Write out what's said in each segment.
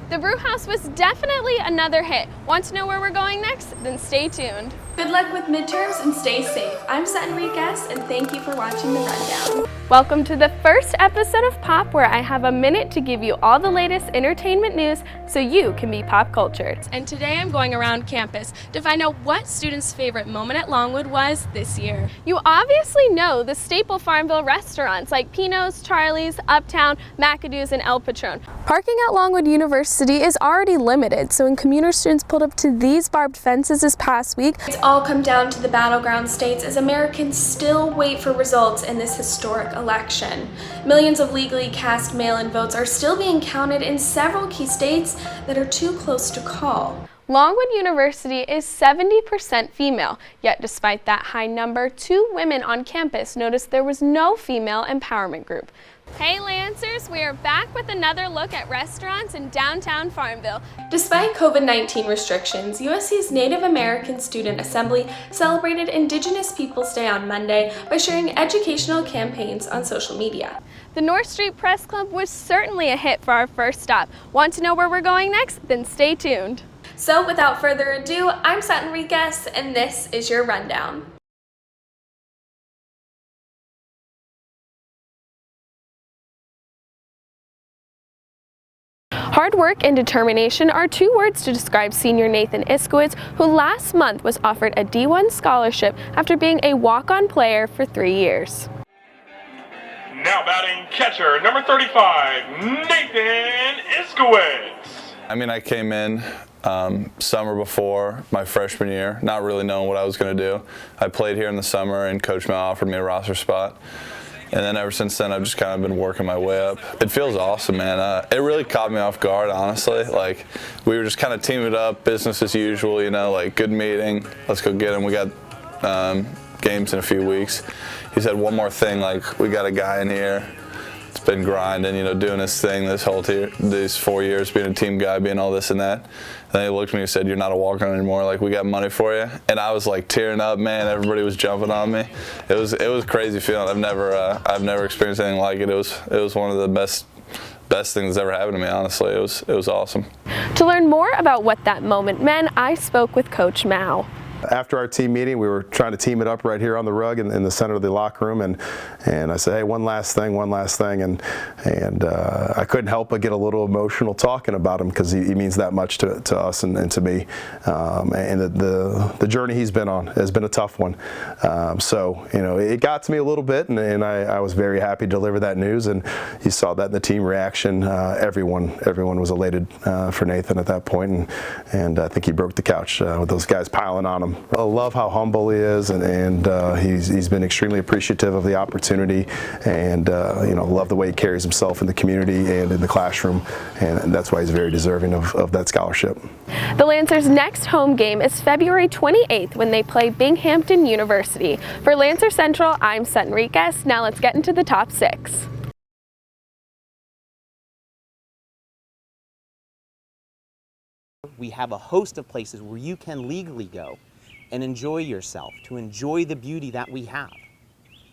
The brew house was definitely another hit. Want to know where we're going next? Then stay tuned. Good luck with midterms and stay safe. I'm Sutton Reekes, and thank you for watching The Rundown. Welcome to the first episode of Pop, where I have a minute to give you all the latest entertainment news so you can be pop cultured. And today I'm going around campus to find out what students' favorite moment at Longwood was this year. You obviously know the staple Farmville restaurants like Pino's, Charlie's, Uptown, McAdoo's, and El Patron. Parking at Longwood University is already limited, so when commuter students pulled up to these barbed fences this past week, it's all come down to the battleground states as Americans still wait for results in this historic election. Millions of legally cast mail-in votes are still being counted in several key states that are too close to call. Longwood University is 70% female, yet despite that high number, 2 women on campus noticed there was no female empowerment group. Hey Lancers, we are back with another look at restaurants in downtown Farmville. Despite COVID-19 restrictions, USC's Native American Student Assembly celebrated Indigenous Peoples Day on Monday by sharing educational campaigns on social media. The North Street Press Club was certainly a hit for our first stop. Want to know where we're going next? Then stay tuned. So without further ado, I'm Sutton Reekes, and this is your Rundown. Hard work and determination are 2 words to describe senior Nathan Iskowitz, who last month was offered a D1 scholarship after being a walk-on player for 3 years. Now batting catcher, number 35, Nathan Iskowitz. I mean, I came in summer before my freshman year, not really knowing what I was going to do. I played here in the summer, and Coach Mel offered me a roster spot. And then ever since then, I've just kind of been working my way up. It feels awesome, man. It really caught me off guard, honestly. Like, we were just kind of teaming it up, business as usual, you know, like, good meeting, let's go get him. We got games in a few weeks. He said one more thing, like, we got a guy in here. It's been grinding, you know, doing his thing these 4 years, being a team guy, being all this and that. And then he looked at me and said, "You're not a walk-on anymore. Like, we got money for you." And I was like tearing up, man. Everybody was jumping on me. It was a crazy feeling. I've never experienced anything like it. It was one of the best things that's ever happened to me. Honestly, it was awesome. To learn more about what that moment meant, I spoke with Coach Mao. After our team meeting, we were trying to team it up right here on the rug in the center of the locker room, and I said, "Hey, one last thing," and I couldn't help but get a little emotional talking about him because he means that much to us and to me, and the journey he's been on has been a tough one. So, you know, it got to me a little bit, and I was very happy to deliver that news, and you saw that in the team reaction. Everyone was elated for Nathan at that point, and I think he broke the couch with those guys piling on him. I love how humble he is, and he's been extremely appreciative of the opportunity, and you know, love the way he carries himself in the community and in the classroom, and that's why he's very deserving of that scholarship. The Lancers' next home game is February 28th when they play Binghamton University. For Lancer Central, I'm Sutton Reekes. Now let's get into the top 6. We have a host of places where you can legally go and enjoy yourself, to enjoy the beauty that we have.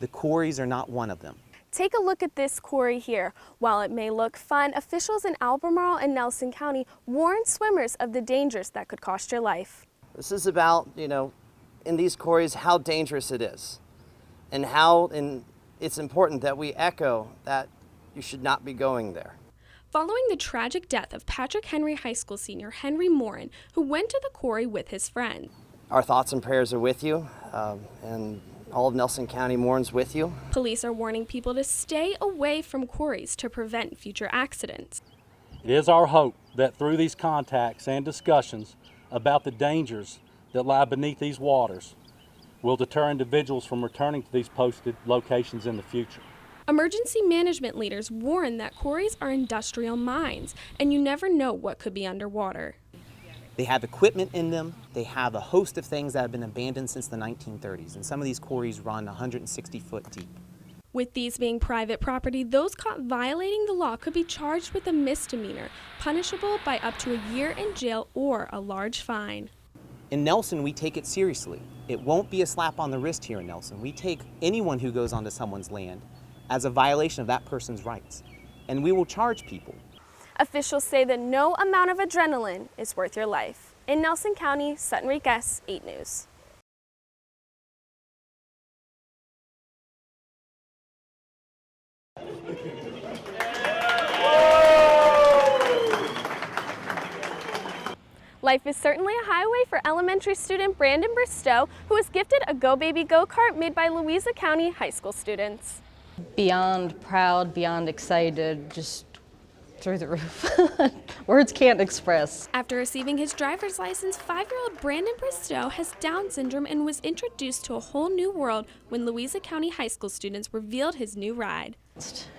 The quarries are not one of them. Take a look at this quarry here. While it may look fun, officials in Albemarle and Nelson County warn swimmers of the dangers that could cost your life. This is about, you know, in these quarries, how dangerous it is, and it's important that we echo that you should not be going there. Following the tragic death of Patrick Henry High School senior Henry Morin, who went to the quarry with his friend. Our thoughts and prayers are with you, and all of Nelson County mourns with you. Police are warning people to stay away from quarries to prevent future accidents. It is our hope that through these contacts and discussions about the dangers that lie beneath these waters will deter individuals from returning to these posted locations in the future. Emergency management leaders warn that quarries are industrial mines, and you never know what could be underwater. They have equipment in them. They have a host of things that have been abandoned since the 1930s, and some of these quarries run 160 foot deep. With these being private property, those caught violating the law could be charged with a misdemeanor, punishable by up to a year in jail or a large fine. In Nelson, we take it seriously. It won't be a slap on the wrist here in Nelson. We take anyone who goes onto someone's land as a violation of that person's rights, and we will charge people. Officials say that no amount of adrenaline is worth your life. In Nelson County, Sutton Reekes, 8 News. Life is certainly a highway for elementary student Brandon Bristow, who was gifted a Go Baby go-kart made by Louisa County high school students. Beyond proud, beyond excited, just through the roof. Words can't express. After receiving his driver's license, 5-year-old Brandon Bristow has Down syndrome and was introduced to a whole new world when Louisa County high school students revealed his new ride.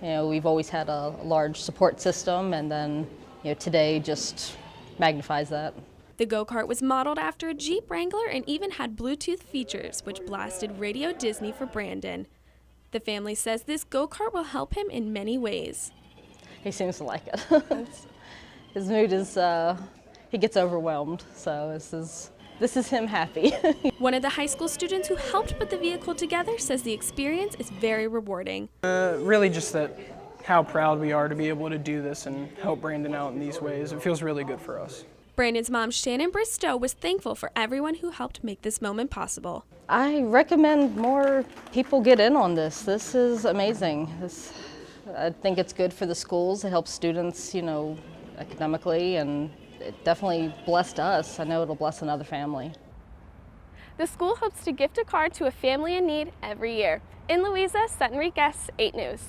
You know, we've always had a large support system, and then, you know, today just magnifies that. The go-kart was modeled after a Jeep Wrangler and even had Bluetooth features, which blasted Radio Disney for Brandon. The family says this go-kart will help him in many ways. He seems to like it. His mood is, he gets overwhelmed, so this is him happy. One of the high school students who helped put the vehicle together says the experience is very rewarding. Really just that how proud we are to be able to do this and help Brandon out in these ways. It feels really good for us. Brandon's mom, Shannon Bristow, was thankful for everyone who helped make this moment possible. I recommend more people get in on this. This is amazing. I think it's good for the schools. It helps students, you know, academically, and it definitely blessed us. I know it'll bless another family. The school hopes to gift a car to a family in need every year. In Louisa, Sutton Reekes, 8 News.